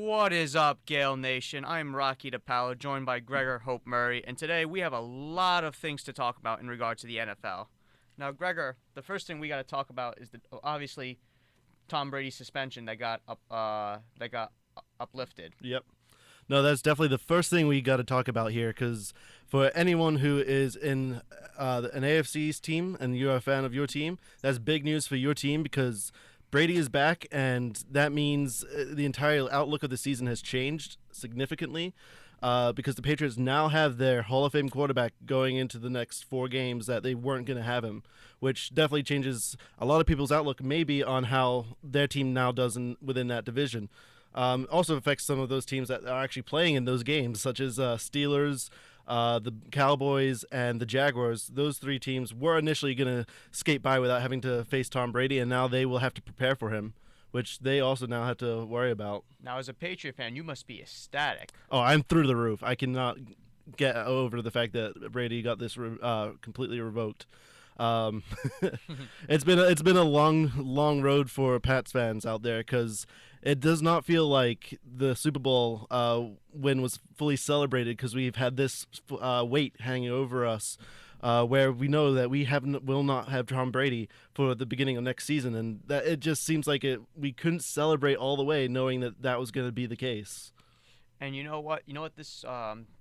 What is up, Gale Nation? I'm Rocky DePaolo, joined by Gregor Hope Murray, and today we have a lot of things to talk about in regard to the NFL. Now, Gregor, the first thing we got to talk about is obviously Tom Brady's suspension that got uplifted. Yep. No, that's definitely the first thing we got to talk about here, because for anyone who is in an AFC's team and you're a fan of your team, that's big news for your team because Brady is back, and that means the entire outlook of the season has changed significantly. Because the Patriots now have their Hall of Fame quarterback going into the next 4 games that they weren't going to have him, which definitely changes a lot of people's outlook maybe on how their team now does within that division. Also affects some of those teams that are actually playing in those games, such as Steelers, the Cowboys, and the Jaguars. Those 3 teams were initially going to skate by without having to face Tom Brady, and now they will have to prepare for him, which they also now have to worry about. Now, as a Patriot fan, you must be ecstatic. Oh, I'm through the roof. I cannot get over the fact that Brady got this completely revoked. Um, it's been a long road for Pats fans out there, because it does not feel like the Super Bowl win was fully celebrated, because we've had this weight hanging over us, where we know that will not have Tom Brady for the beginning of next season, and that it just seems like we couldn't celebrate all the way knowing that was going to be the case. And you know what? This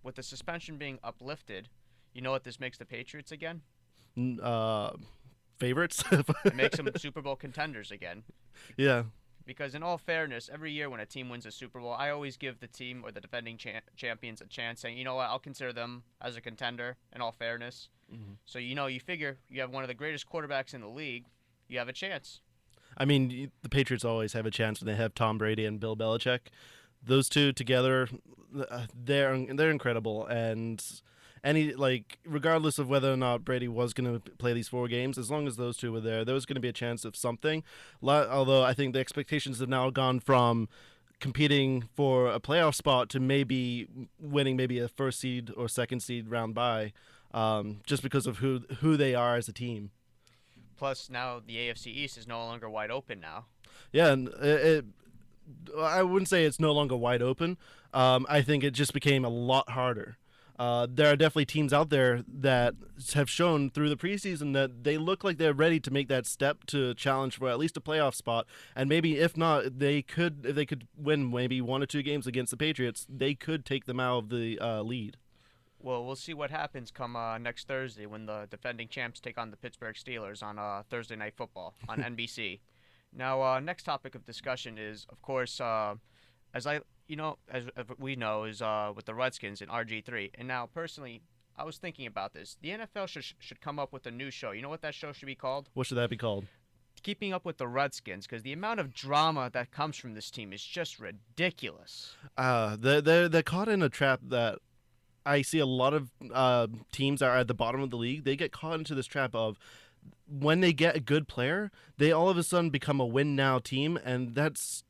with the suspension being uplifted, you know what this makes the Patriots again? Uh, Favorites. It makes them Super Bowl contenders again. Yeah. Because in all fairness, every year when a team wins a Super Bowl, I always give the team or the defending champions a chance, saying, you know what, I'll consider them as a contender. In all fairness, so you figure you have one of the greatest quarterbacks in the league, you have a chance. I mean, the Patriots always have a chance when they have Tom Brady and Bill Belichick. Those two together, they're incredible, and regardless of whether or not Brady was going to play these 4 games, as long as those two were there was going to be a chance of something. Although I think the expectations have now gone from competing for a playoff spot to maybe winning maybe a first seed or second seed round bye, just because of who they are as a team. Plus, now the AFC East is no longer wide open now. Yeah, and I wouldn't say it's no longer wide open. I think it just became a lot harder. There are definitely teams out there that have shown through the preseason that they look like they're ready to make that step to challenge for at least a playoff spot, and maybe if not, if they could win maybe 1 or 2 games against the Patriots, they could take them out of the lead. Well, we'll see what happens come next Thursday when the defending champs take on the Pittsburgh Steelers on Thursday Night Football on NBC. Now, next topic of discussion is, of course, as we know, is with the Redskins and RG3. And now, personally, I was thinking about this. The NFL should come up with a new show. You know what that show should be called? What should that be called? Keeping Up with the Redskins, because the amount of drama that comes from this team is just ridiculous. They're caught in a trap that I see a lot of teams are at the bottom of the league. They get caught into this trap of, when they get a good player, they all of a sudden become a win now team, and that's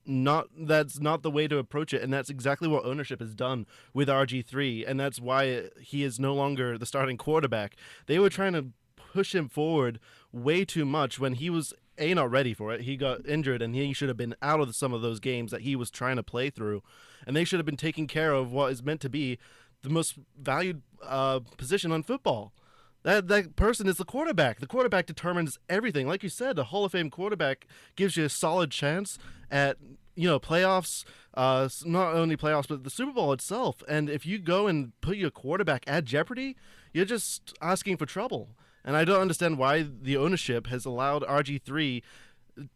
not the way to approach it, and that's exactly what ownership has done with RG3, and that's why he is no longer the starting quarterback. They were trying to push him forward way too much when he was not ready for it. He got injured, and he should have been out of some of those games that he was trying to play through, and they should have been taking care of what is meant to be the most valued position on football. That person is the quarterback. The quarterback determines everything. Like you said, a Hall of Fame quarterback gives you a solid chance at playoffs. Not only playoffs, but the Super Bowl itself. And if you go and put your quarterback at jeopardy, you're just asking for trouble. And I don't understand why the ownership has allowed RG3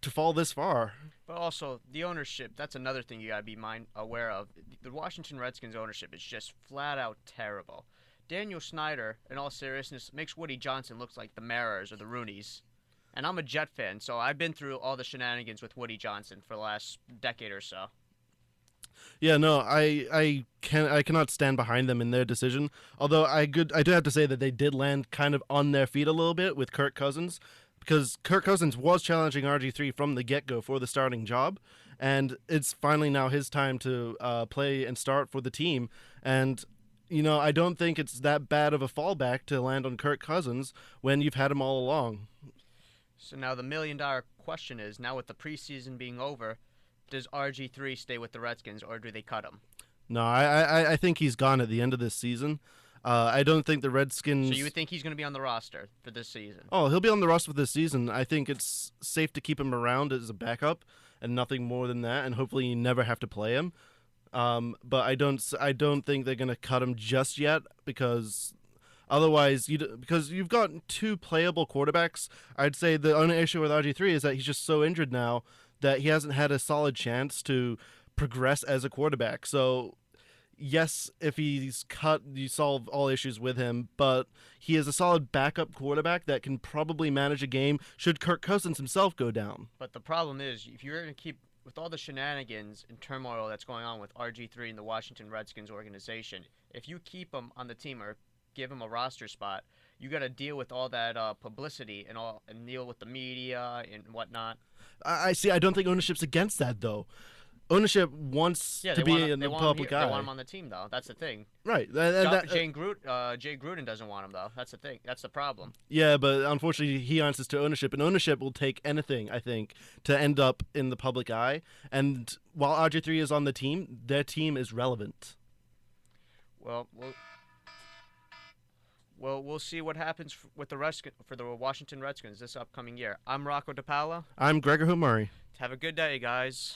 to fall this far. But also, the ownership, that's another thing you got to be aware of. The Washington Redskins ownership is just flat out terrible. Daniel Snyder, in all seriousness, makes Woody Johnson look like the Mariners or the Roonies. And I'm a Jet fan, so I've been through all the shenanigans with Woody Johnson for the last decade or so. Yeah, no, I cannot stand behind them in their decision. Although I do have to say that they did land kind of on their feet a little bit with Kirk Cousins, because Kirk Cousins was challenging RG3 from the get-go for the starting job, and it's finally now his time to play and start for the team. And I don't think it's that bad of a fallback to land on Kirk Cousins when you've had him all along. So now the million-dollar question is, now with the preseason being over, does RG3 stay with the Redskins or do they cut him? No, I think he's gone at the end of this season. I don't think the Redskins. So you would think he's going to be on the roster for this season? Oh, he'll be on the roster for this season. I think it's safe to keep him around as a backup and nothing more than that, and hopefully you never have to play him. But I don't think they're gonna cut him just yet because otherwise because you've got two playable quarterbacks. I'd say the only issue with RG3 is that he's just so injured now that he hasn't had a solid chance to progress as a quarterback. So yes, if he's cut, you solve all issues with him, but he is a solid backup quarterback that can probably manage a game should Kirk Cousins himself go down. But the problem is, if you're going to keep, with all the shenanigans and turmoil that's going on with RG3 and the Washington Redskins organization, if you keep him on the team or give him a roster spot, you got to deal with all that publicity and deal with the media and whatnot. I see. I don't think ownership's against that though. Ownership wants to be in the public eye. They want him on the team, though. That's the thing. Right. Jay Gruden doesn't want him, though. That's the thing. That's the problem. Yeah, but unfortunately, he answers to ownership, and ownership will take anything, I think, to end up in the public eye. And while RG3 is on the team, their team is relevant. Well, we'll see what happens with for the Washington Redskins this upcoming year. I'm Rocco DePaula. I'm Gregor Murray. Have a good day, guys.